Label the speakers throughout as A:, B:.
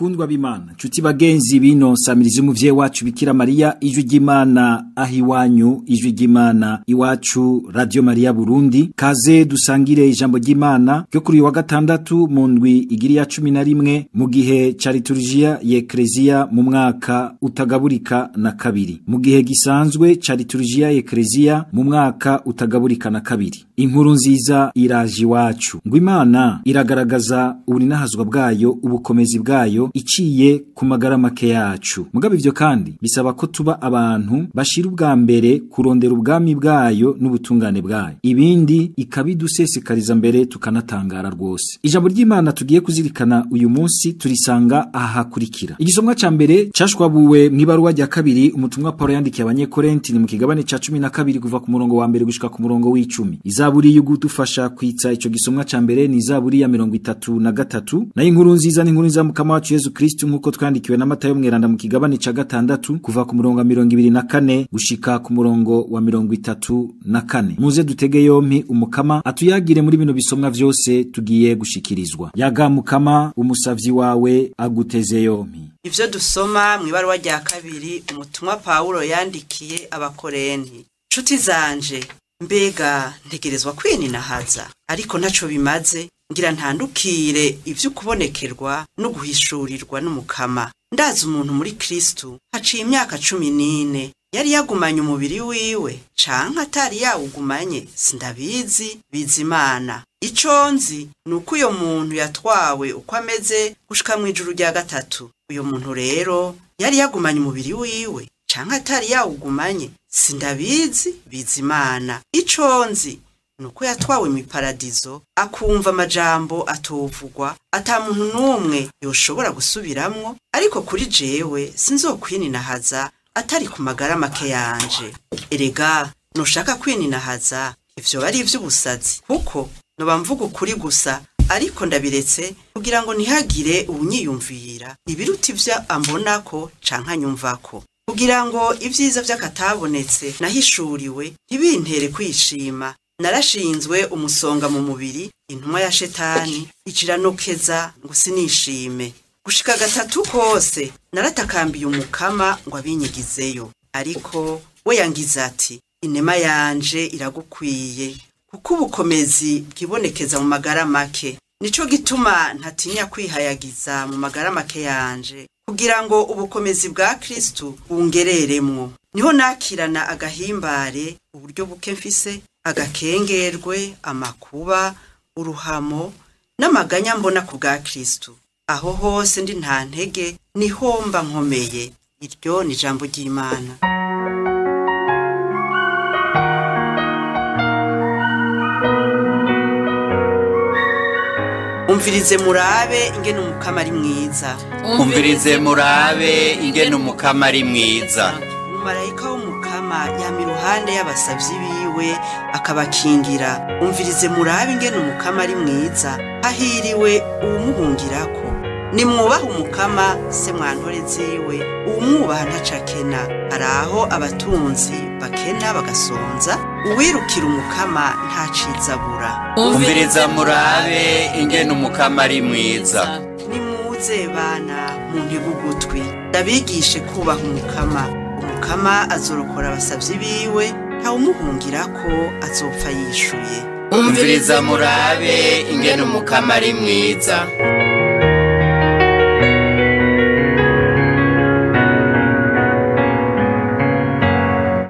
A: bakundwa b'Imana nshuti bagenzi bino samiriza umuvyeyi wacu Bikira Maria ijwi ry'Imana ahiwanyu ijwi ry'Imana iwacu Radio Maria Burundi kaze dusangire ijambo ry'Imana ryo kuri wa gatandatu mu ndwi igiri ya 11 mu gihe ca liturgia ya Ecclesia mu mwaka utagaburika na kabiri mu gihe gisanzwe ca liturgia ya Ecclesia mu mwaka utagaburika na kabiri. Inkuru nziza iraje iwacu ngo Imana iragaragaza uburinahazwa bwayo ubukomezi bwayo iciye ku magara make yacu. Mugabe ivyo kandi bisaba ko tuba abantu bashira ubwa mbere kurondera ubwami bwayo n'ubutungane bwayo, ibindi ikabidusesekariza mbere tukanatangara rwose. Ijambo ry'Imana tugiye kuzirikana uyu munsi turisanga aha hakurikira. Igisomwa ca mbere cashwabuwe mw'ibaruwa rya kabiri umutumwa Paulo yandikiye abanyekorenti ni mu kigabane ca 12 kuva ku murongo wa mbere gushika ku murongo w'icumi. Izaburi y'ugudufasha kwitsa ico gisomwa ca mbere ni izaburi ya 33 na inkuru nziza n'inkuru nziza mukama wacu Yesu Kristo nkuko twandikiwe na Matayo mweranda mu kigabane ca gatandatu kuva ku murongo wa 24 gushika ku murongo wa 34. Muze dutege yompi umukama atuyagire muri bino bisomwa vyose tugiye gushikirizwa. Yaga mukama umusavyi wawe aguteze yompi.
B: Ivyo dusoma mw'ibaruwa rya kabiri umutumwa Paulo yandikiye abakorenti. Nshuti zanje, mbega ntegerezwa kwininahaza ariko ntaco bimaze ngira ntandukire ivyo kubonekerwa no guhishurirwa n'umukama. Ndazi umuntu muri Kristo haciye imyaka 14 yari yagumanye umubiri wiwe canke atari yawugumanye sindabizi bizimana. Ico nzi nuko uyo muntu yatwawe uko ameze gushika mu ijuru rya gatatu. Uyo muntu rero yari yagumanye umubiri wiwe canke atari yawugumanye sindabizi bizimana. Ico nzi nuko yatwawe mu paradizo akumva amajambo atovugwa ata muntu numwe yoshobora gusubiramwo, ariko kuri jewe sinzokwininahaza atari ku magara make yanje. Erega noshaka kwininahaza ivyo bari ivy'ubusazi kuko noba mvuga ukuri gusa, ariko ndabiretse kugira ngo ntihagire ubunyiyumvira ibiruta ivyo ambonako canka nyumvako, kugira ngo ivyiza vy'akatabonetse nahishuriwe ntibintere kwishima. Narashinzwe umusonga mu mubiri intumwa ya shetani ikiranokeza ngo sinishime. Gushika gatatu kose naratakambiye umukama ngo abinyigizeyo, ariko we yangize ati inema yanje iragukwiye kuko ubukomezi bwibonekeza mu magara make. Nico gituma ntatinya kwihayagiza mu magara make yanje kugira ngo ubukomezi bwa Kristo bungereremwo. Niho nakirana agahimbare uburyo buke mfise, agakengerwe, amakuba, uruhamo n'amaganya mbona ku bwa Kristo. Aho hose ndi nta ntege niho mba nkomeye. Iryo ni ijambo ry'Imana. Umvirize murabe ingene umukama ari mwiza.
C: Umvirize murabe ingene umukama ari mwiza.
B: Umumarayika w'umukama yama iruhande y'abasavyi biwe akabakingira. Umvirize murabe ingene umukama ari mwiza, hahiriwe uwumuhungirako. Nimwubaha umukama se mwantore ziwe, uwumwubaha ntacakena. Haraho abatunzi bakena bagasonza, uwirukira umukama ntacizabura.
C: Umviriza murabe ingene umukama ari mwiza.
B: Nimuze bana muntege ugutwi ndabigishe kubaha umukama. Umukama azorokora abasavyi biwe ntawumuhungirako azopfa yishuye.
C: Umviriza murabe ingene umukama ari mwiza.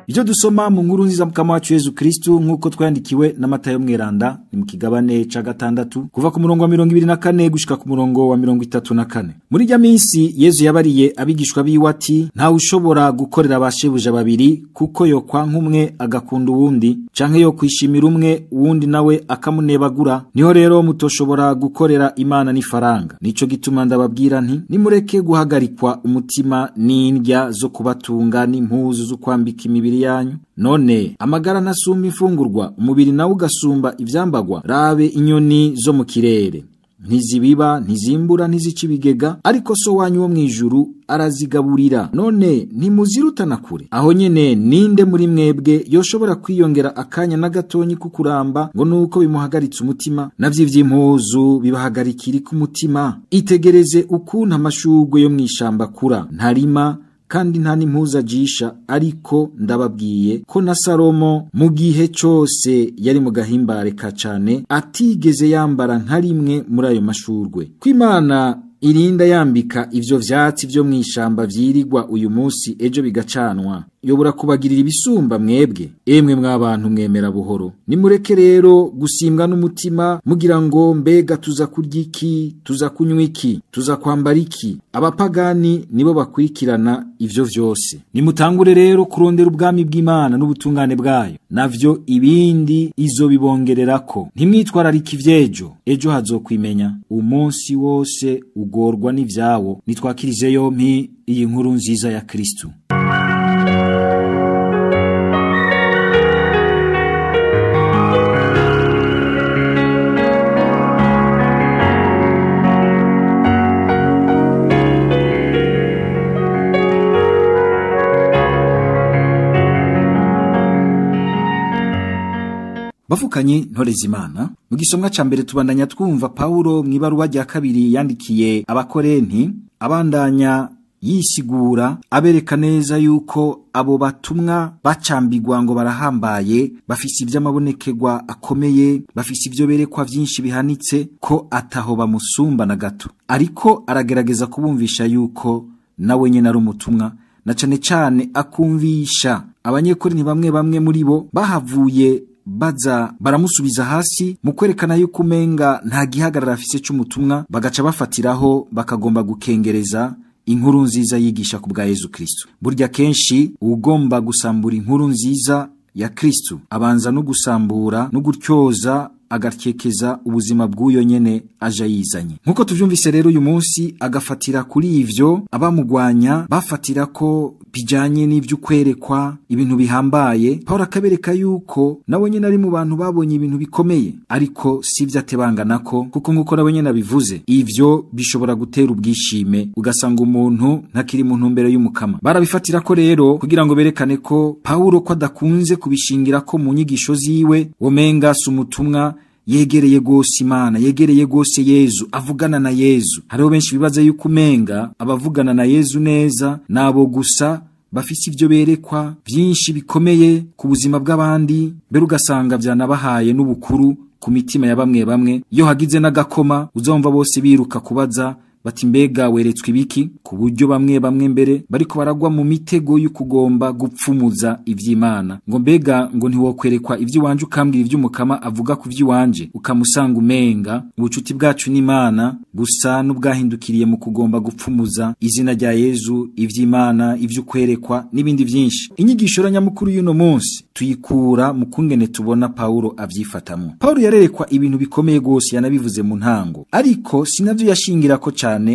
A: Ivyo dusoma mu nkuru nziza mukama wacu Yesu Kristo nkuko twandikiwe na Matayo mweranda ni mu kigabane ca gatandatu kuva ku murongo wa 24 gushika ku murongo wa 34. Muri rya minsi Yesu yabariye abigishwa biwe ati nta ushobora gukorera abashebuja babiri, kuko yo kwa nkumwe agakunda uwundi canke yo kwishimira umwe uwundi nawe akamunebagura. Niho rero mutoshobora gukorera Imana n'ifaranga. Nico gituma ndababwira nti nimureke guhagarikwa umutima n'indya zo kubatunga n'impuzu zo kwambika imibiri yanyu. None amagara nasumba imfungurwa, umubiri nawe ugasumba ivyambagwa. Rabe inyoni zo mu kirere, ntizibiba, ntizimbura, ntizica ibigega, ariko so wanyu wo mw'ijuru arazigaburira. None ntimuzirutana kure? Aho nyene ninde muri mwebwe yoshobora kwiyongera akanya na gatonyi kukuramba ngo nuko bimuhagaritse umutima? Navyo ivy'impuzu bibahagarikira ku mutima. Itegereze ukuntu amashurwe yo mw'ishamba akura, ntarima kandi nta n'impuzu ajisha, ariko ndababwiye ko na Salomo mu gihe cose yari mu gahimbare ka cane atigeze yambara nka rimwe muri ayo mashurwe. Ko Imana irinda yambika ivyo vyatsi vyo mw'ishamba vyirigwa uyu munsi ejo bigacanwa, yobora kubagirira ibisumba mwebwe, emwe mw'abantu mwemera buhoro. Nimureke rero gusimbwa n'umutima mugira ngo mbega tuza kurya iki, tuza kunywa iki, tuza kwambara iki? Abapagani nibo bakurikirana ivyo vyose. Nimutangure rero kurondera ubwami bw'Imana n'ubutungane bwayo, navyo ibindi izobibongererako. Ntimwitwararike ivyejo, ejo hazokwimenya. Umunsi wose ugorwa n'ivyawo. Nitwakirize yompi iyi nkuru nziza ya Kristo. Bavukanye ntoreza Imana, mu gisomwa ca mbere tubandanya twumva Paulo mw'ibaruwa rya kabiri yandikiye abakorenti abandanya yisigura abereka neza yuko abo batumwa bacambigwa ngo barahambaye, bafise ivy'amabonekerwa akomeye, bafise ivyo berekwa vyinshi bihanitse, ko ataho bamusumba na gato. Ariko aragerageza kubumvisha yuko nawe nyene ari umutumwa, na cane cane akumvisha abanyekorinti bamwe muri bo bahavuye baza baramusubiza hasi mu kwerekana yuko umenga nta gihagarara afise c'umutumwa, bagaca bafatiraho bakagomba gukengereza inkuru nziza yigisha ku bwa Yesu Kristo. Burya kenshi ugomba gusambura inkuru nziza ya Kristo abanza no gusambura no gutyoza agatekeza ubuzima bw'uyo nyene aja yizanye. Nkuko tuvyumvise rero uyu munsi agafatira kuri ivyo abamugwanya bafatira ko bijanye n'ivyo kwerekwa ibintu bihambaye. Paulo akabereka yuko nawe nyene ari mu bantu babonye ibintu bikomeye, ariko sivyo atebanganako, kuko nkuko nawe nyene abivuze ivyo bishobora gutera ubwishime ugasanga umuntu ntakiri mu ntumbero y'umukama. Barabifatira ko rero kugira ngo berekane ko Paulo ko adakunze kubishingira ko mu nyigisho ziwe womenga sumutumwa yegereye gose Imana, yegereye gose Yezu, avugana na Yezu. Hariho benshi bibaza yuko umenga abavugana na Yezu neza nabo gusa bafise ivyo berekwa vyinshi bikomeye ku buzima bw'abandi, mbere ugasanga vyanabahaye n'ubukuru ku mitima ya bamwe. Iyo hagize n'agakoma uzumva bose biruka kubaza bati mbega weretswe ibiki, ku buryo bamwe mbere bariko baragwa mu mitego y'ukugomba gupfumuza ivy'Imana. Ngo mbega ngo ntiwokwerekwa ivy'iwanje ukambwira ivy'umukama avuga ku vy'iwanje, ukamusanga umenga ubucuti bwacu n'Imana gusa n'ubwahindukiriye mu kugomba gupfumuza izina rya Yezu, ivy'Imana, ivy'ukwerekwa n'ibindi vyinshi. Inyigisho nyamukuru y'uno munsi tuyikura mu kungene tubona Paulo avyifatamwo. Paulo yarerekwa ibintu bikomeye gose, yanabivuze mu ntango, ariko sinavyo yashingira ko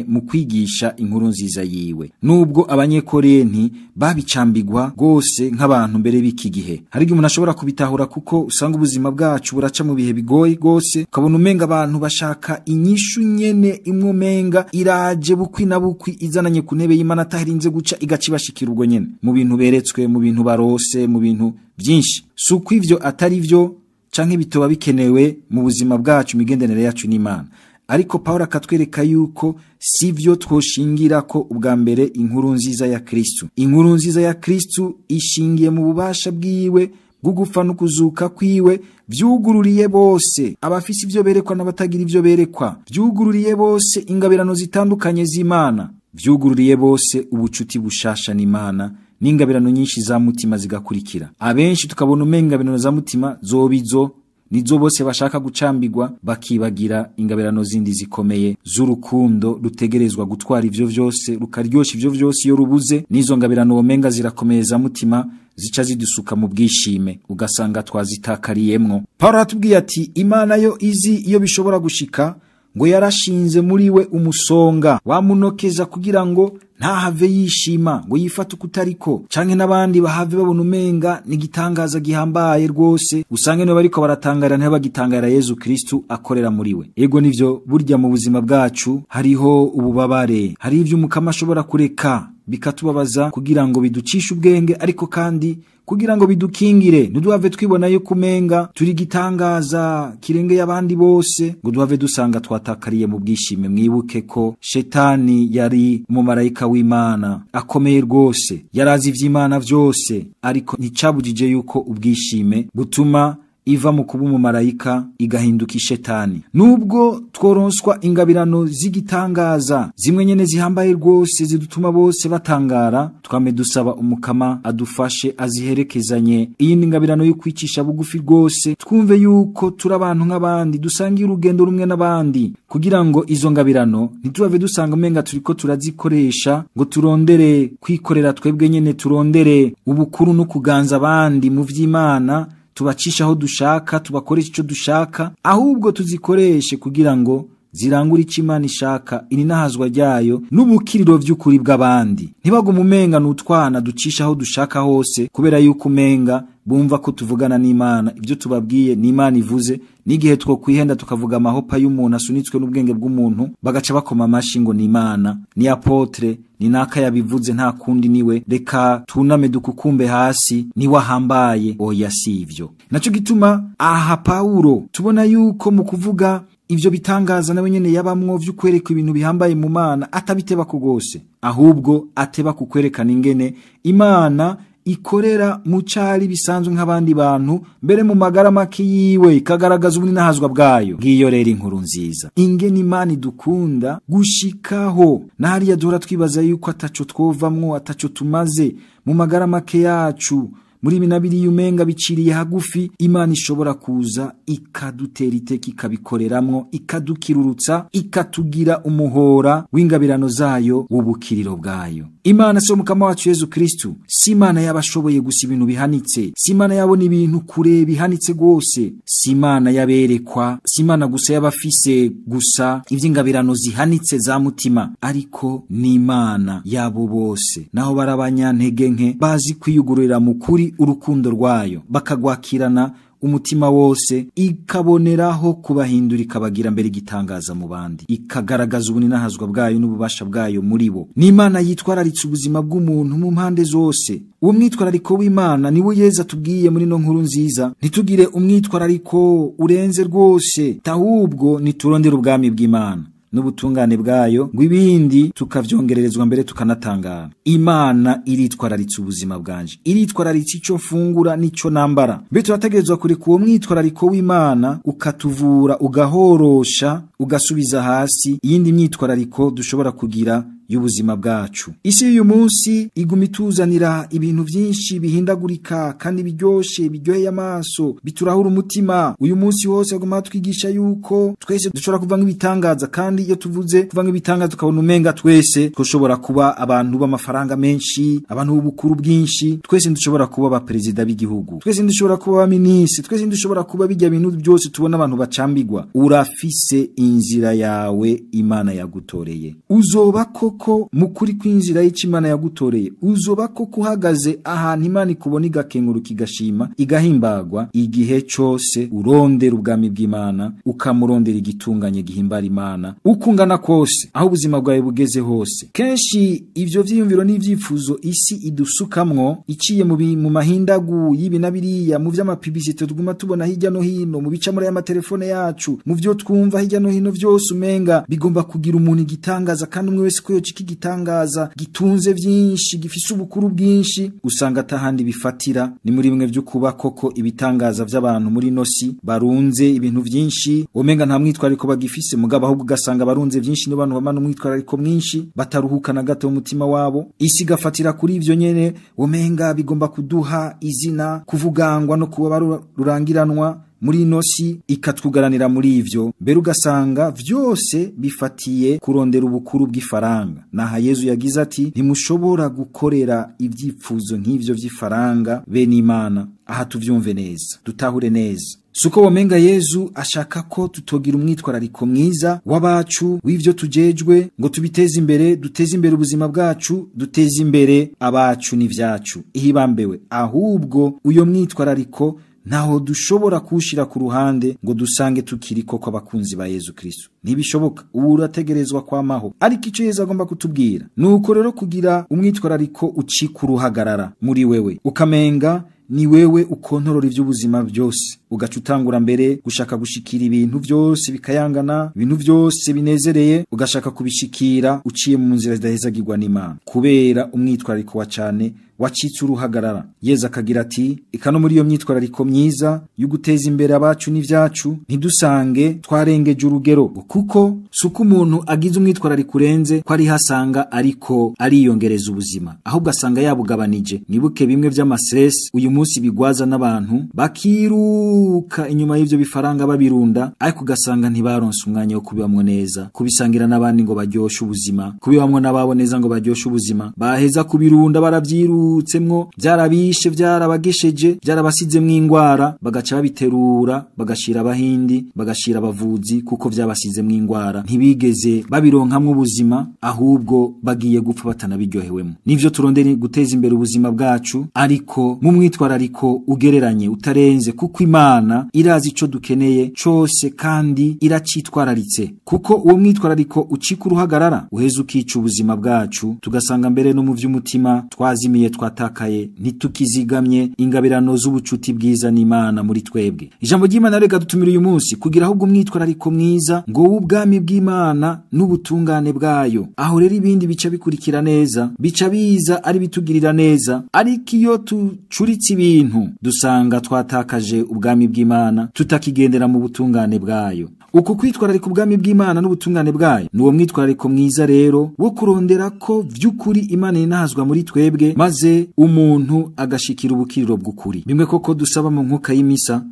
A: mu kwigisha inkuru nziza yiwe. Nubwo abanyekorenti babicambigwa gose nk'abantu mbere b'iki gihe, hari igihe umuntu ashobora kubitahura kuko usanga ubuzima bwacu buraca mu bihe bigoye gose, ukabona umenga abantu bashaka inyishu nyene imwe umenga iraje bukwi na bukwi izananye ku ntebe y'Imana atahirinze guca igaca ibashikira ubwo nyene mu bintu beretswe, mu bintu barose, mu bintu vyinshi. Suko ivyo atari vyo canke bitoba bikenewe mu buzima bwacu, imigenderanire yacu n'Imana. Ariko Paulo akatwereka yuko sivyo twoshingira ko ubwa mbere inkuru nziza ya Kristo. Inkuru nziza ya Kristo ishingiye mu bubasha bwiwe bwo gupfa no kuzuka kwiwe, vyugururiye bose abafise ivyo berekwa n'abatagira ivyo berekwa, vyugururiye bose ingabirano zitandukanye z'Imana, vyugururiye bose ubucuti bushasha n'Imana n'ingabirano nyinshi za mutima zigakurikira. Abenshi tukabona umenga ingabirano za mutima zobizo nizo bose bashaka gucambigwa, bakibagira ingabirano zindi zikomeye z'urukundo rutegerezwa gutwara ivyo vyose, rukaryosha ivyo vyose iyo rubuze. Nizo ngabirano womenga zirakomeye za mutima zica zidusuka mu bwishime, ugasanga twazitakariyemwo. Paulo atubwiye ati Imana yo izi iyo bishobora gushika, ngo yarashinze muri we umusonga wamunokeza kugira ngo ntahave yishima ngo yifate ukutariko canke n'abandi bahave babona umenga n'igitangaza gihambaye rwose usange no bariko baratangarira ntibagitangara Yesu Kristo akorera muri we. Ego nivyo burya mu buzima bwacu hariho ububabare, hari ivyo umukama ashobora kureka bikatubabaza kugira ngo biducishe ubwenge, ariko kandi kugira ngo bidukingire ntiduhave twibona yuko umenga turi gitangaza kirengeye abandi bose ngo duhave dusanga twatakariye mu bwishime. Mwibuke ko Shetani yari umumarayika w'Imana akomeye rwose, yarazi ivy'Imana vyose, ariko nticabujije yuko ubwishime butuma iva mu kuba umumarayika igahinduka ishetani. Nubwo tworonswa ingabirano z'igitangaza zimwe nyene zihambaye rwose zidutuma bose batangara, twame dusaba umukama adufashe aziherekezanye iyindi ngabirano yo kwicisha bugufi rwose, twumve yuko turi abantu nk'abandi, dusangiye urugendo rumwe n'abandi, kugira ngo izo ngabirano ntitubave dusanga umenga turiko turazikoresha ngo turondere kwikorera twebwe nyene, turondere ubukuru no kuganza abandi mu vy'Imana, tubacisha aho dushaka, tubakoresha ico dushaka, ahubwo tuzikoreshe kugira ngo zirangure ico Imana ishaka, ininahazwa ryayo n'ubukiriro vy'ukuri bw'abandi. Ntibagume umenga n'utwana ducisha aho dushaka hose kubera yuko umenga bumva ko tuvugana n'Imana, ibyo tubabwiye n'Imana ivuze. N'igihe two kwihenda tukavuga amahopa y'umuntu asunitswe n'ubwenge bw'umuntu, bagaca bakoma amashi ngo n'Imana, ni apotre, ni naka yabivuze, nta kundi niwe, reka tuname dukukumbe hasi, ni wahambaye. Oya sivyo. Naco gituma aha Paulo tubona yuko mu kuvuga ivyo bitangaza nawe nyene yabamwo vy'ukwereka ibintu bihambaye mu Mana atabiteba kugose, ahubwo ateba kukwerekana ingene Imana ikorera mu cari bisanzwe nk'abandi bantu, mbere mu magara make yiwe ikagaragaza ubuninahazwa bwayo. Ngiyo rero inkuru nziza ingene Imana idukunda gushikaho na hariya duhora twibaza yuko ataco twovamwo, ataco tumaze mu magara make yacu, muri binabiri yumenga biciriye hagufi, Imana ishobora kuza ikadutera iteka, ikabikoreramwo, ikadukirurutsa, ikatugira umuhora w'ingabirano zayo w'ubukiriro bwayo. Imana si umukama wacu Yesu Kristo, si Imana yabashoboye gusa ibintu bihanitse, si Imana yabona ibintu kure bihanitse gose, si Imana yaberekwa, si Imana gusa yabafise gusa ivy'ingabirano zihanitse za mutima, ariko ni Imana yabo bose, naho barabanyantege nke bazi kwiyugururira mu kuri urukundo rwayo, bakagwakirana umutima wose, ikaboneraho kubahindura, ikabagira mbere igitangaza mu bandi, ikagaragaza ubuninahazwa bwayo n'ububasha bwayo muri bo. N'Imana yitwararitse ubuzima bw'umuntu mu mpande zose. Uwo mwitwarariko w'Imana niwo Yesu atubwiye muri no nkuru nziza, ntitugire umwitwarariko urenze rwose, tahubwo niturondera ubwami bw'Imana n'ubutungane bwayo, ngo ibindi tukavyongererezwa mbere tukanatangara. Imana iritwararitse ubuzima bwanje, iritwararitse ico mfungura n'ico nambara. Mbe turategerezwa kureka uwo mwitwarariko w'Imana ukatuvura, ugahorosha, ugasubiza hasi iyindi myitwarariko dushobora kugira y'ubuzima bwacu. Isi y'uyu munsi iguma ituzanira ibintu vyinshi bihindagurika kandi biryoshe, biryoheye amaso, biturahura umutima. Uyu munsi wose aguma twigisha yuko twese dushobora kuva nk'ibitangaza, kandi iyo tuvuze kuva nk'ibitangaza tukabona umenga twese dushobora kuba abantu b'amafaranga menshi, abantu b'ubukuru bwinshi, twese dushobora kuba ba perezida b'igihugu, twese dushobora kuba ba ministre, twese dushobora kuba bijya bintu byose tubona abantu bacambigwa. Urafise inzira yawe Imana yagutoreye, uzoba koko mukuri kw'inzira y'Imana yagutoreye, uzoba koko uhagaze ahantu Imana ikubona igakenguruka, igashima, igahimbagwa. Igihe cose urondera ubwami bw'Imana, ukamurondera igitunganye gihimbara Imana ukungana kose, aho ubuzima bwawe bugeze hose. Kenshi ivyo vyiyumviro n'ivyifuzo isi idusukamwo iciye mu mahindagu y'ibi na biriya, mu vy'amapibisite tuguma tubona hirya no hino, mu bica muri y'amatelefone yacu, mu vyo twumva hirya no hino vyose, umenga bigomba kugira umuntu igitangaza, kandi umwe wese ko yoca igitangaza gitunze vyinshi, gifise ubukuru bwinshi, usanga atahandi bifatira ni muri bimwe vyo kuba koko ibitangaza vy'abantu muri nosi barunze ibintu vyinshi, umenga nta mwitwarariko bagifise, mugabo ahubwo ugasanga barunze vyinshi n'abantu bamana umwitwarariko mwinshi, bataruhuka na gato umutima wabo. Isi gafatira kuri ivyo nyene, umenga bigomba kuduha izina, kuvugangwa no kuba rurangiranwa, muri inosi ikatwugaranira muri ivyo, mbere ugasanga vyose bifatiye kurondera ubukuru bw'ifaranga. Naha Yezu yagize ati ntimushobora gukorera ivyipfuzo nk'ivyo vy'ifaranga bene Imana. Aha tuvyumve neza, dutahure neza. Suko womenga Yezu ashaka ko tutogira umwitwarariko mwiza w'abacu w'ivyo tujejwe ngo tubiteze imbere, duteze imbere ubuzima bwacu, duteze imbere abacu n'ivyacu. Ihibambewe ahubwo uyo mwitwarariko ntaho dushobora kushira ku ruhande ngo dusange tukiriko kwa bakunzi ba Yezu Kristo. Ntibishoboka. Ubu urategerezwa kwamaho. Ariko ico Yezu agomba kutubwira nuko rero kugira umwitwarariko ucika uruhagarara muri wewe, ukamenga ni wewe ukontorora ivy'ubuzima byose, ugaca utangura mbere gushaka gushikira ibintu byose bikayangana, ibintu byose binezereye ugashaka kubishikira uciye mu nzira zidahezagirwa n'Imana, kubera umwitwarariko wa cane wacitse uruhagarara. Yezu akagira ati ikano muri iyo myitwarariko myiza yo guteza imbere abacu n'ivyacu ntidusange twarengeje urugero, kuko suko umuntu agize umwitwarariko urenze ko ari hasanga ariko ariyongereza ubuzima, ahubwo asanga yabugabanije. Nibuke bimwe vy'amastress uyu munsi bigwaza n'abantu bakiruka inyuma y'ivyo bifaranga babirunda, ariko ugasanga ntibaronse umwanya wo kubibamwo neza, kubisangira n'abandi ngo baryoshe ubuzima, kubibamwo n'ababo neza ngo baryoshe ubuzima, baheza kubirunda baravyirutsemo, byarabishe byarabagesheje byarabasizemwo ingwara, bagaca babiterura bagashira abahindi bagashira abavuzi kuko byabasizemwo ingwara, ntibigeze babironkamwe ubuzima, ahubwo bagiye gupfa batanabiryohewemo. Nivyo turondera guteza imbere ubuzima bwacu, ariko mu mwitwarariko ugereranye utarenze, kuko Imana irazi ico dukeneye cose kandi iracitwararitse, kuko uwo mwitwarariko ucika uruhagarara uheza ukica ubuzima bwacu, tugasanga mbere no mu vy'umutima twazimiye twatakaye, ntitukizigamye ingabirano z'ubucuti bwiza n'Imana muri twebwe. Ijambo ry'Imana rega dutumira uyu munsi kugira ahubwo umwitwarariko mwiza ngo w'ubwami bw'Imana n'ubutungane bwayo. Aho rero ibindi bica bikurikira neza, bica biza ari bitugirira neza, ariko iyo tucuritse ibintu dusanga twatakaje ubwami bw'Imana, tutakigendera mu butungane bwayo. Uku kwitwararika ubwami bw'Imana n'ubutungane bwayo nuwo mwitwarariko mwiza rero wo kurondera ko vy'ukuri Imana inahazwa muri twebwe, maze umuntu agashikira ubukiriro bw'ukuri. Bimwe koko dusaba mu nkuka y'imisa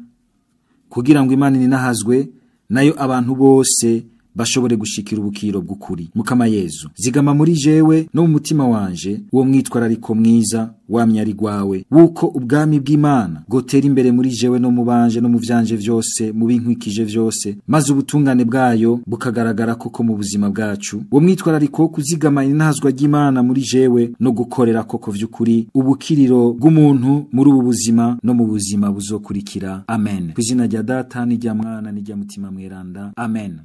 A: kugira ngo Imana inahazwe nayo abantu bose bashobore gushikira ubukiro bw'ukuri. Mukama Yezu zigama muri jewe no mu mutima wanje uwo mwitwarariko mwiza wamyari gwawe, wuko ubwami bw'Imana gotera imbere muri jewe no mubanje no mu vyanje vyose, mu binkwikije vyose, maze ubutungane bwayo bukagaragara koko mu buzima bwacu. Uwo mwitwarariko kuzigama inahazwa ry'Imana muri jewe no gukorera koko vy'ukuri ubukiriro bw'umuntu muri ubu buzima no mu buzima buzokurikira. Amen. Kw'izina rya Data n'irya Mwana n'irya Mutima Mweranda. Amen.